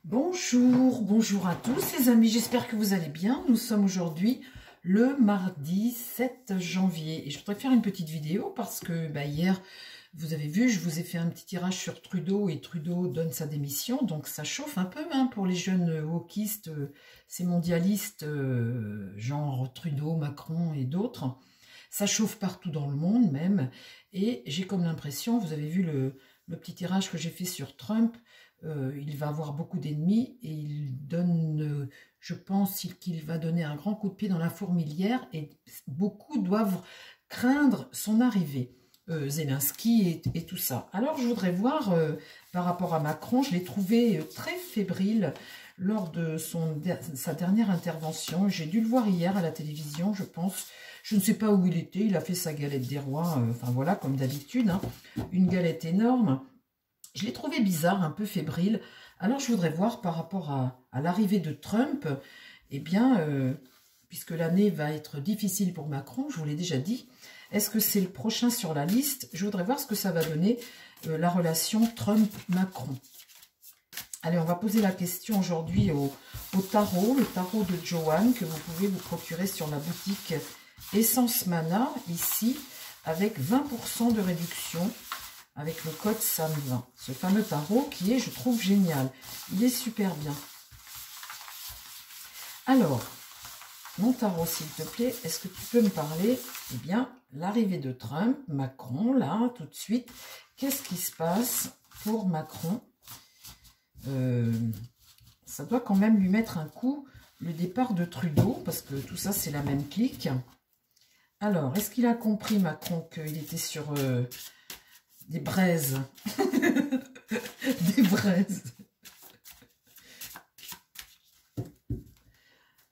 Bonjour, bonjour à tous les amis, j'espère que vous allez bien. Nous sommes aujourd'hui le mardi 7 janvier et je voudrais faire une petite vidéo parce que hier, vous avez vu, je vous ai fait un petit tirage sur Trudeau et Trudeau donne sa démission. Donc ça chauffe un peu pour les jeunes wokistes, ces mondialistes genre Trudeau, Macron et d'autres. Ça chauffe partout dans le monde même et j'ai comme l'impression, vous avez vu le petit tirage que j'ai fait sur Trump, il va avoir beaucoup d'ennemis et il donne, je pense qu'il va donner un grand coup de pied dans la fourmilière et beaucoup doivent craindre son arrivée. Zelensky et tout ça. Alors je voudrais voir par rapport à Macron, je l'ai trouvé très fébrile lors de sa dernière intervention. J'ai dû le voir hier à la télévision, je pense. Je ne sais pas où il était, il a fait sa galette des rois, enfin voilà, comme d'habitude, hein, une galette énorme. Je l'ai trouvé bizarre, un peu fébrile. Alors, je voudrais voir par rapport à l'arrivée de Trump, eh bien, puisque l'année va être difficile pour Macron, je vous l'ai déjà dit, est-ce que c'est le prochain sur la liste? Je voudrais voir ce que ça va donner, la relation Trump-Macron. Allez, on va poser la question aujourd'hui au tarot, le tarot de Joanne, que vous pouvez vous procurer sur la boutique Essence Mana, ici, avec 20% de réduction. Avec le code SAM20, ce fameux tarot qui est, je trouve, génial. Il est super bien. Alors, mon tarot, s'il te plaît, est-ce que tu peux me parler, eh bien, l'arrivée de Trump, Macron, là, tout de suite. Qu'est-ce qui se passe pour Macron? Ça doit quand même lui mettre un coup, le départ de Trudeau, parce que tout ça, c'est la même clique. Alors, est-ce qu'il a compris, Macron, qu'il était sur... des braises. Des braises.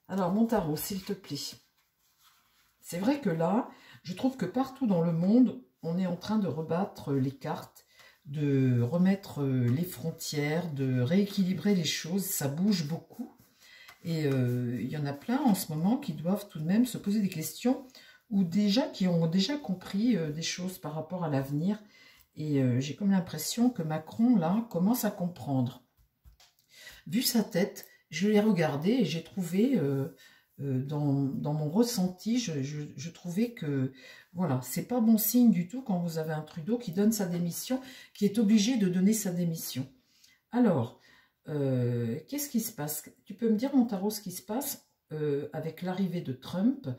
Alors, mon tarot, s'il te plaît. C'est vrai que là, je trouve que partout dans le monde, on est en train de rebattre les cartes, de remettre les frontières, de rééquilibrer les choses. Ça bouge beaucoup. Et il y en a plein en ce moment qui doivent tout de même se poser des questions ou qui ont déjà compris des choses par rapport à l'avenir. Et j'ai comme l'impression que Macron, là, commence à comprendre. Vu sa tête, je l'ai regardé et j'ai trouvé, dans mon ressenti, je trouvais que, voilà, c'est pas bon signe du tout quand vous avez un Trudeau qui donne sa démission, qui est obligé de donner sa démission. Alors, qu'est-ce qui se passe? Tu peux me dire, mon tarot, ce qui se passe avec l'arrivée de Trump?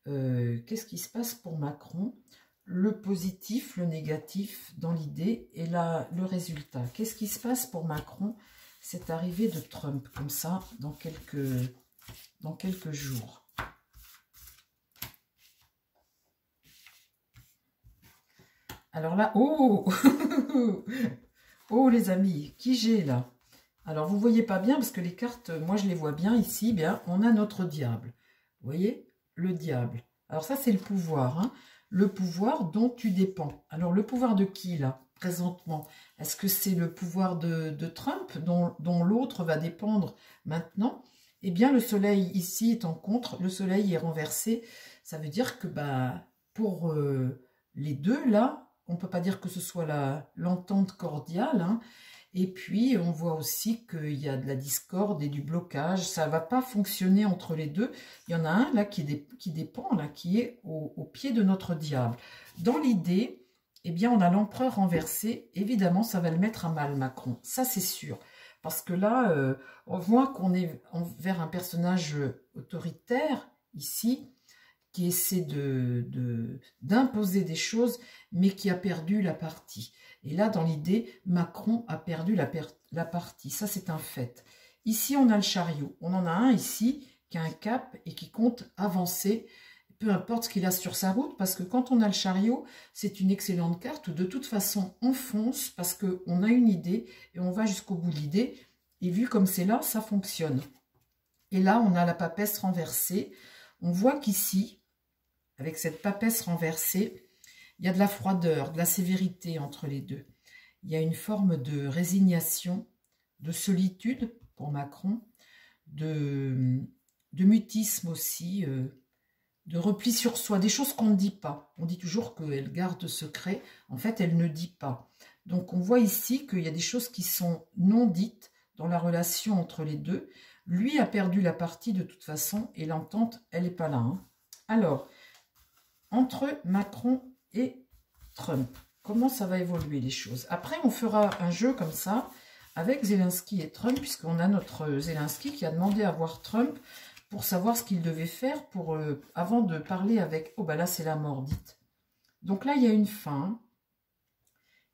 Qu'est-ce qui se passe pour Macron? Le positif, le négatif dans l'idée et là, le résultat. Qu'est-ce qui se passe pour Macron, cette arrivée de Trump, comme ça, dans quelques jours? Alors là, oh oh les amis, qui j'ai là? Alors, vous ne voyez pas bien, parce que les cartes, moi je les vois bien ici, bien, on a notre diable. Vous voyez? Le diable. Alors ça, c'est le pouvoir, hein. Le pouvoir dont tu dépends. Alors, le pouvoir de qui, là, présentement? Est-ce que c'est le pouvoir de Trump, dont l'autre va dépendre maintenant? Eh bien, le soleil, ici, est en contre. Le soleil est renversé. Ça veut dire que, pour les deux, là, on ne peut pas dire que ce soit l'entente cordiale, hein. Et puis, on voit aussi qu'il y a de la discorde et du blocage. Ça ne va pas fonctionner entre les deux. Il y en a un là qui dépend, là, qui est au pied de notre diable. Dans l'idée, eh bien, on a l'empereur renversé. Évidemment, ça va le mettre à mal, Macron. Ça, c'est sûr. Parce que là, on voit qu'on est vers un personnage autoritaire, ici, qui essaie d'imposer des choses, mais qui a perdu la partie. Et là, dans l'idée, Macron a perdu la partie. Ça, c'est un fait. Ici, on a le chariot. On en a un ici qui a un cap et qui compte avancer, peu importe ce qu'il a sur sa route, parce que quand on a le chariot, c'est une excellente carte où de toute façon, on fonce parce qu'on a une idée et on va jusqu'au bout de l'idée. Et vu comme c'est là, ça fonctionne. Et là, on a la papesse renversée. On voit qu'ici, avec cette papesse renversée, il y a de la froideur, de la sévérité entre les deux. Il y a une forme de résignation, de solitude pour Macron, de mutisme aussi, de repli sur soi, des choses qu'on ne dit pas. On dit toujours qu'elle garde secret, en fait elle ne dit pas. Donc on voit ici qu'il y a des choses qui sont non dites dans la relation entre les deux. Lui a perdu la partie de toute façon et l'entente, elle n'est pas là. Hein. Alors, entre Macron et Trump, comment ça va évoluer les choses? Après, on fera un jeu comme ça avec Zelensky et Trump, puisqu'on a notre Zelensky qui a demandé à voir Trump pour savoir ce qu'il devait faire pour, avant de parler avec... Oh, bah là, c'est la mort, dite. Donc là, il y a une fin.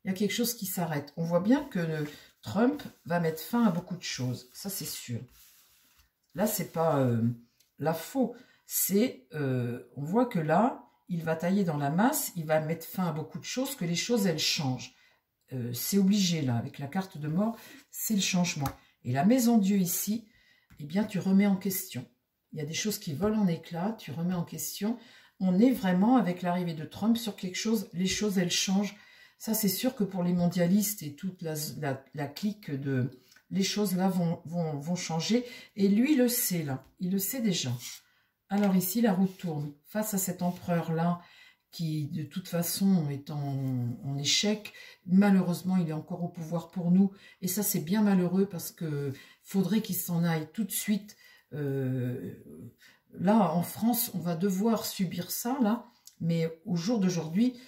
Il y a quelque chose qui s'arrête. On voit bien que Trump va mettre fin à beaucoup de choses. Ça, c'est sûr. Là, c'est pas la faux. C'est, on voit que là, il va tailler dans la masse, il va mettre fin à beaucoup de choses, que les choses, elles changent. C'est obligé, là, avec la carte de mort, c'est le changement. Et la maison Dieu ici, eh bien, tu remets en question. Il y a des choses qui volent en éclats, tu remets en question. On est vraiment, avec l'arrivée de Trump, sur quelque chose, les choses, elles changent. Ça, c'est sûr que pour les mondialistes et toute la clique de... Les choses, là, vont changer. Et lui, il le sait, là. Il le sait déjà. Alors ici, la roue tourne. Face à cet empereur-là, qui, de toute façon, est en échec, malheureusement, il est encore au pouvoir pour nous. Et ça, c'est bien malheureux parce que faudrait qu'il s'en aille tout de suite. Là, en France, on va devoir subir ça, là. Mais au jour d'aujourd'hui,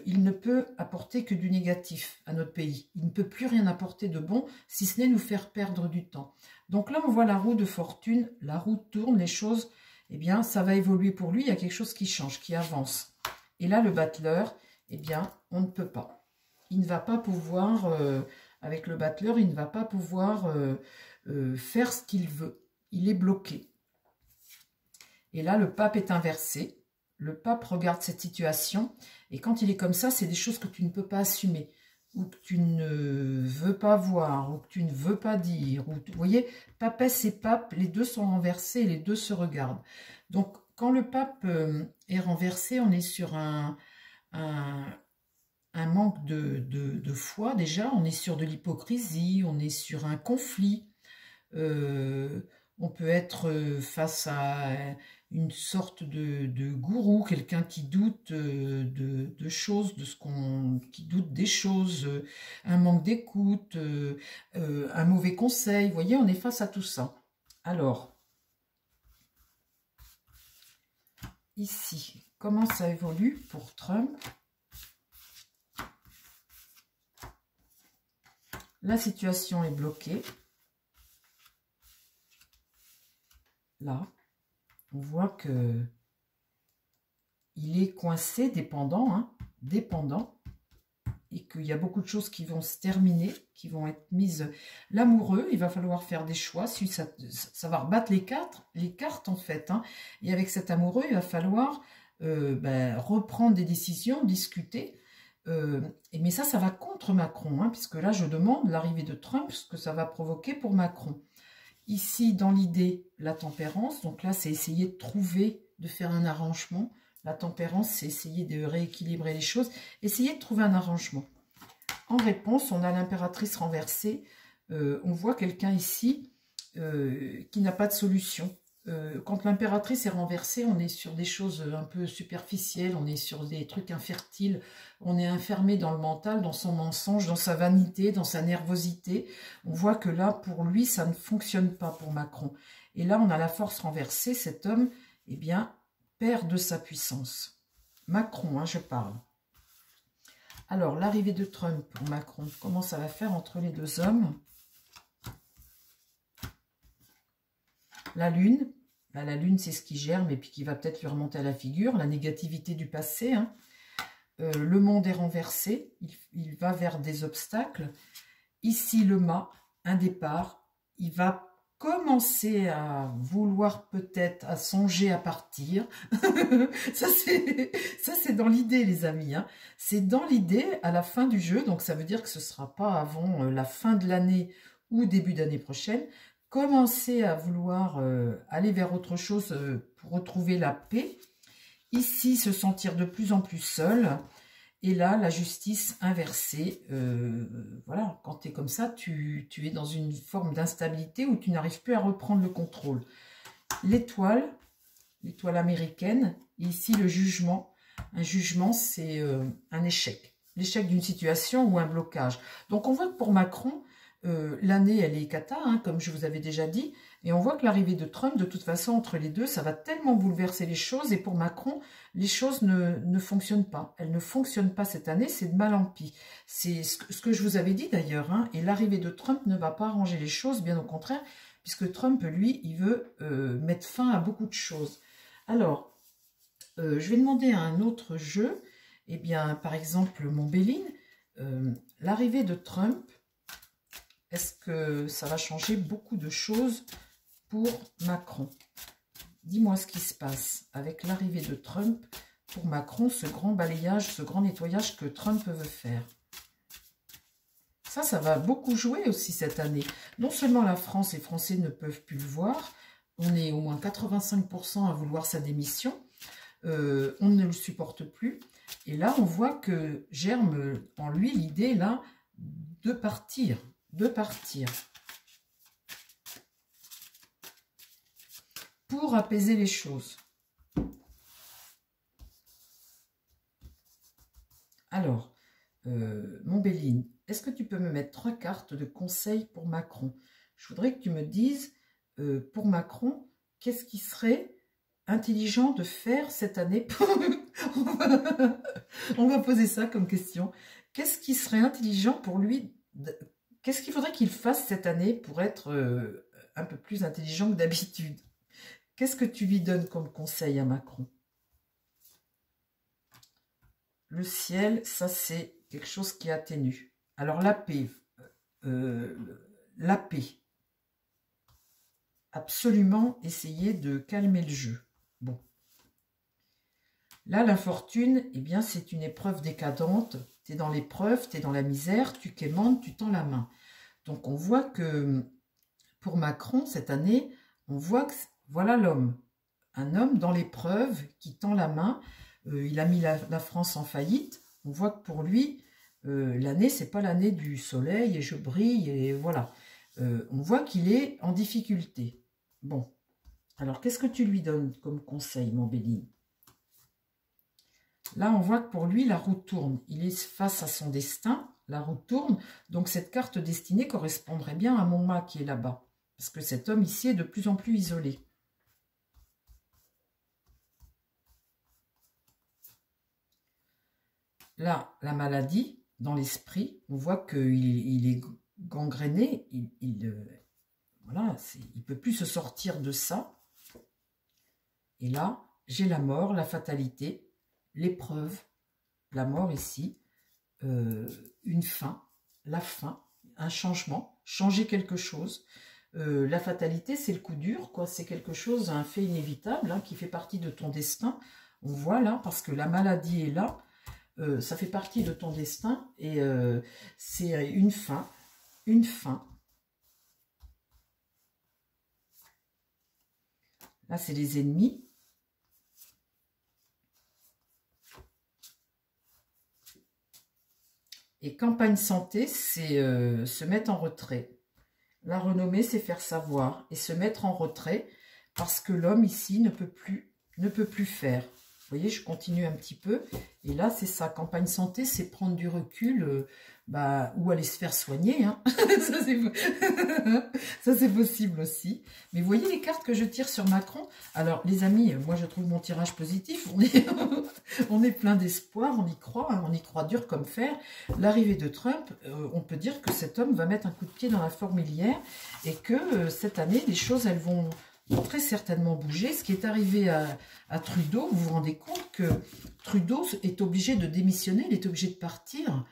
il ne peut apporter que du négatif à notre pays. Il ne peut plus rien apporter de bon, si ce n'est nous faire perdre du temps. Donc là, on voit la roue de fortune, la roue tourne, les choses, eh bien, ça va évoluer pour lui, il y a quelque chose qui change, qui avance. Et là, le battleur, eh bien, on ne peut pas. Il ne va pas pouvoir, avec le battleur, il ne va pas pouvoir faire ce qu'il veut. Il est bloqué. Et là, le pape est inversé. Le pape regarde cette situation et quand il est comme ça, c'est des choses que tu ne peux pas assumer ou que tu ne veux pas voir ou que tu ne veux pas dire. Ou, vous voyez, papesse et pape, les deux sont renversés et les deux se regardent. Donc, quand le pape est renversé, on est sur un manque de foi déjà, on est sur de l'hypocrisie, on est sur un conflit. On peut être face à une sorte de gourou, quelqu'un qui doute de choses, qui doute des choses, un manque d'écoute, un mauvais conseil. Vous voyez, on est face à tout ça. Alors, ici, comment ça évolue pour Trump? La situation est bloquée. Là, on voit que il est coincé, dépendant, hein, dépendant, et qu'il y a beaucoup de choses qui vont se terminer, qui vont être mises. L'amoureux, il va falloir faire des choix, si ça va rebattre les cartes en fait, hein, et avec cet amoureux, il va falloir reprendre des décisions, discuter, mais ça va contre Macron, hein, puisque là, je demande l'arrivée de Trump, ce que ça va provoquer pour Macron. Ici, dans l'idée, la tempérance. Donc là, c'est essayer de trouver, de faire un arrangement. La tempérance, c'est essayer de rééquilibrer les choses. Essayer de trouver un arrangement. En réponse, on a l'impératrice renversée. On voit quelqu'un ici qui n'a pas de solution. Quand l'impératrice est renversée, on est sur des choses un peu superficielles, on est sur des trucs infertiles, on est enfermé dans le mental, dans son mensonge, dans sa vanité, dans sa nervosité. On voit que là, pour lui, ça ne fonctionne pas pour Macron. Et là, on a la force renversée, cet homme, eh bien, perd de sa puissance. Macron, hein, je parle. Alors, l'arrivée de Trump pour Macron, comment ça va faire entre les deux hommes? La lune. La lune, c'est ce qui germe et puis qui va peut-être lui remonter à la figure. La négativité du passé. Hein. Le monde est renversé. Il va vers des obstacles. Ici, le mât, un départ. Il va commencer à vouloir peut-être, à songer à partir. Ça, c'est dans l'idée, les amis. Hein. C'est dans l'idée à la fin du jeu. Donc, ça veut dire que ce ne sera pas avant la fin de l'année ou début d'année prochaine. Commencer à vouloir aller vers autre chose pour retrouver la paix. Ici, se sentir de plus en plus seul. Et là, la justice inversée. Voilà, quand tu es comme ça, tu es dans une forme d'instabilité où tu n'arrives plus à reprendre le contrôle. L'étoile américaine. Et ici, le jugement. Un jugement, c'est un échec. L'échec d'une situation ou un blocage. Donc, on voit que pour Macron... l'année, elle est cata, hein, comme je vous avais déjà dit. Et on voit que l'arrivée de Trump, de toute façon, entre les deux, ça va tellement bouleverser les choses. Et pour Macron, les choses ne fonctionnent pas. Elles ne fonctionnent pas cette année, c'est de mal en pis. C'est ce que je vous avais dit d'ailleurs. Hein, et l'arrivée de Trump ne va pas arranger les choses, bien au contraire, puisque Trump, lui, il veut mettre fin à beaucoup de choses. Alors, je vais demander à un autre jeu. Eh bien, par exemple, mon Béline, l'arrivée de Trump, est-ce que ça va changer beaucoup de choses pour Macron? Dis-moi ce qui se passe avec l'arrivée de Trump pour Macron, ce grand balayage, ce grand nettoyage que Trump veut faire. Ça va beaucoup jouer aussi cette année. Non seulement la France et les Français ne peuvent plus le voir, on est au moins 85% à vouloir sa démission, on ne le supporte plus. Et là, on voit que germe en lui l'idée là de partir. Pour apaiser les choses. Alors, mon Béline, est-ce que tu peux me mettre 3 cartes de conseils pour Macron? Je voudrais que tu me dises, pour Macron, qu'est-ce qui serait intelligent de faire cette année? On va poser ça comme question. Qu'est-ce qui serait intelligent pour lui? Qu'est-ce qu'il faudrait qu'il fasse cette année pour être un peu plus intelligent que d'habitude? Qu'est-ce que tu lui donnes comme conseil à Macron? Le ciel, ça c'est quelque chose qui atténue. Alors la paix. Absolument essayer de calmer le jeu. Bon. Là, l'infortune, eh bien, c'est une épreuve décadente. Tu es dans l'épreuve, tu es dans la misère, tu quémandes, tu tends la main. Donc, on voit que pour Macron, cette année, on voit que voilà l'homme. Un homme dans l'épreuve qui tend la main. Il a mis la France en faillite. On voit que pour lui, l'année, c'est pas l'année du soleil et je brille et voilà. On voit qu'il est en difficulté. Bon. Alors, qu'est-ce que tu lui donnes comme conseil, mon Béline? Là, on voit que pour lui, la roue tourne. Il est face à son destin, la roue tourne. Donc, cette carte destinée correspondrait bien à mon mât qui est là-bas. Parce que cet homme ici est de plus en plus isolé. Là, la maladie, dans l'esprit, on voit qu'il est gangréné. Voilà, il ne peut plus se sortir de ça. Et là, j'ai la mort, la fatalité, l'épreuve, la mort ici, une fin, la fin, un changement, changer quelque chose. La fatalité, c'est le coup dur, quoi. C'est quelque chose, un fait inévitable, hein, qui fait partie de ton destin. On voit là, parce que la maladie est là, ça fait partie de ton destin, et c'est une fin, une fin. Là, c'est les ennemis. Et campagne santé, c'est se mettre en retrait. La renommée, c'est faire savoir et se mettre en retrait parce que l'homme ici ne peut plus faire. Vous voyez, je continue un petit peu. Et là, c'est ça. Campagne santé, c'est prendre du recul ou aller se faire soigner. Hein. Ça, c'est possible aussi. Mais vous voyez les cartes que je tire sur Macron? Alors, les amis, moi, je trouve mon tirage positif. On est plein d'espoir, on y croit. Hein, on y croit dur comme fer. L'arrivée de Trump, on peut dire que cet homme va mettre un coup de pied dans la fourmilière et que cette année, les choses, elles vont très certainement bouger. Ce qui est arrivé à Trudeau, vous vous rendez compte que Trudeau est obligé de démissionner, il est obligé de partir.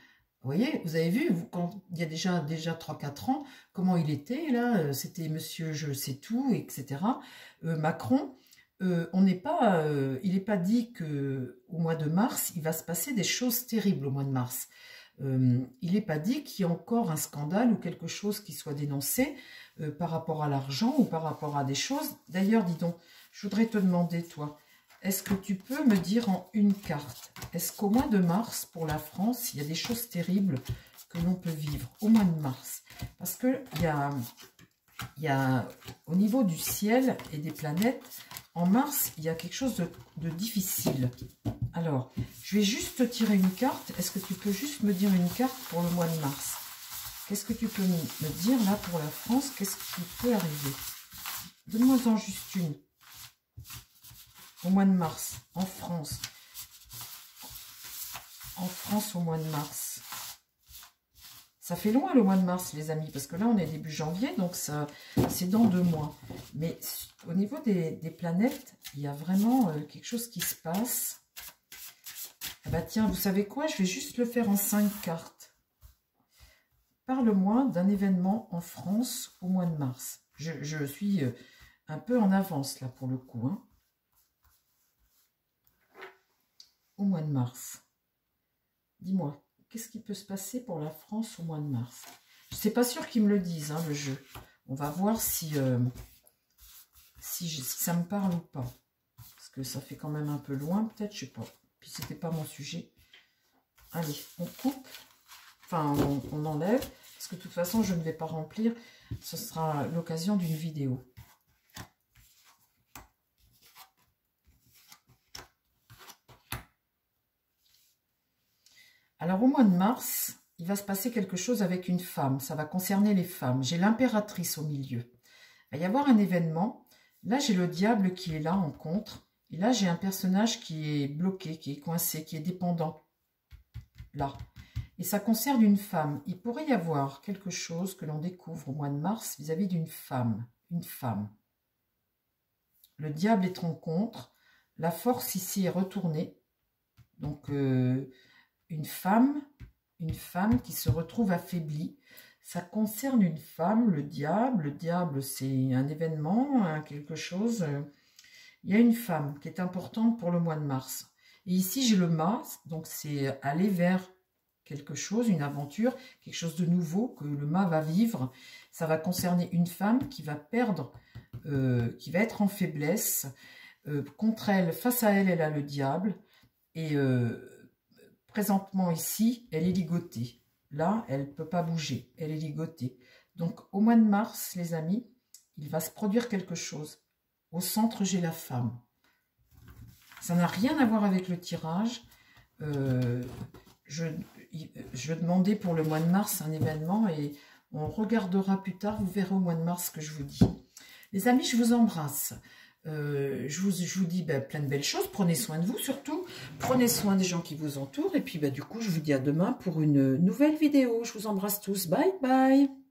Vous voyez, vous avez vu, quand il y a déjà 3-4 ans, comment il était, là, c'était monsieur je sais tout, etc. Macron, il n'est pas dit qu'au mois de mars, il va se passer des choses terribles au mois de mars. Il n'est pas dit qu'il y ait encore un scandale ou quelque chose qui soit dénoncé par rapport à l'argent ou par rapport à des choses. D'ailleurs, dis donc, je voudrais te demander, toi, est-ce que tu peux me dire en une carte, est-ce qu'au mois de mars, pour la France, il y a des choses terribles que l'on peut vivre au mois de mars? Parce qu'il y a, au niveau du ciel et des planètes, en mars, il y a quelque chose de difficile. Alors, je vais juste te tirer une carte. Est-ce que tu peux juste me dire une carte pour le mois de mars? Qu'est-ce que tu peux me dire là pour la France? Qu'est-ce qui peut arriver? Donne-moi-en juste une. Au mois de mars, en France. En France, au mois de mars. Ça fait loin le mois de mars, les amis, parce que là, on est début janvier, donc ça, c'est dans 2 mois. Mais au niveau des planètes, il y a vraiment quelque chose qui se passe. Ah bah tiens, vous savez quoi? Je vais juste le faire en 5 cartes. Parle-moi d'un événement en France au mois de mars. Je suis un peu en avance, là, pour le coup. Hein. Au mois de mars. Dis-moi. Qu'est-ce qui peut se passer pour la France au mois de mars? Je ne suis pas sûre qu'ils me le disent, hein, le jeu. On va voir si ça me parle ou pas. Parce que ça fait quand même un peu loin, peut-être, je ne sais pas. Puis c'était pas mon sujet. Allez, on coupe. Enfin, on enlève. Parce que de toute façon, je ne vais pas remplir. Ce sera l'occasion d'une vidéo. Alors, au mois de mars, il va se passer quelque chose avec une femme. Ça va concerner les femmes. J'ai l'impératrice au milieu. Il va y avoir un événement. Là, j'ai le diable qui est là en contre. Et là, j'ai un personnage qui est bloqué, qui est coincé, qui est dépendant. Là. Et ça concerne une femme. Il pourrait y avoir quelque chose que l'on découvre au mois de mars vis-à-vis d'une femme. Une femme. Le diable est en contre. La force ici est retournée. Donc, une femme qui se retrouve affaiblie. Ça concerne une femme, le diable. Le diable, c'est un événement, hein, quelque chose. Il y a une femme qui est importante pour le mois de mars. Et ici, j'ai le mât, donc c'est aller vers quelque chose, une aventure, quelque chose de nouveau que le mât va vivre. Ça va concerner une femme qui va perdre, qui va être en faiblesse. Contre elle, face à elle, elle a le diable. Et présentement ici, elle est ligotée. Là, elle ne peut pas bouger, elle est ligotée. Donc au mois de mars, les amis, il va se produire quelque chose. Au centre, j'ai la femme. Ça n'a rien à voir avec le tirage. Je demandais pour le mois de mars un événement et on regardera plus tard. Vous verrez au mois de mars ce que je vous dis. Les amis, je vous embrasse. Je vous dis plein de belles choses. Prenez soin de vous surtout. Prenez soin des gens qui vous entourent. Et puis du coup, je vous dis à demain pour une nouvelle vidéo. Je vous embrasse tous. Bye bye.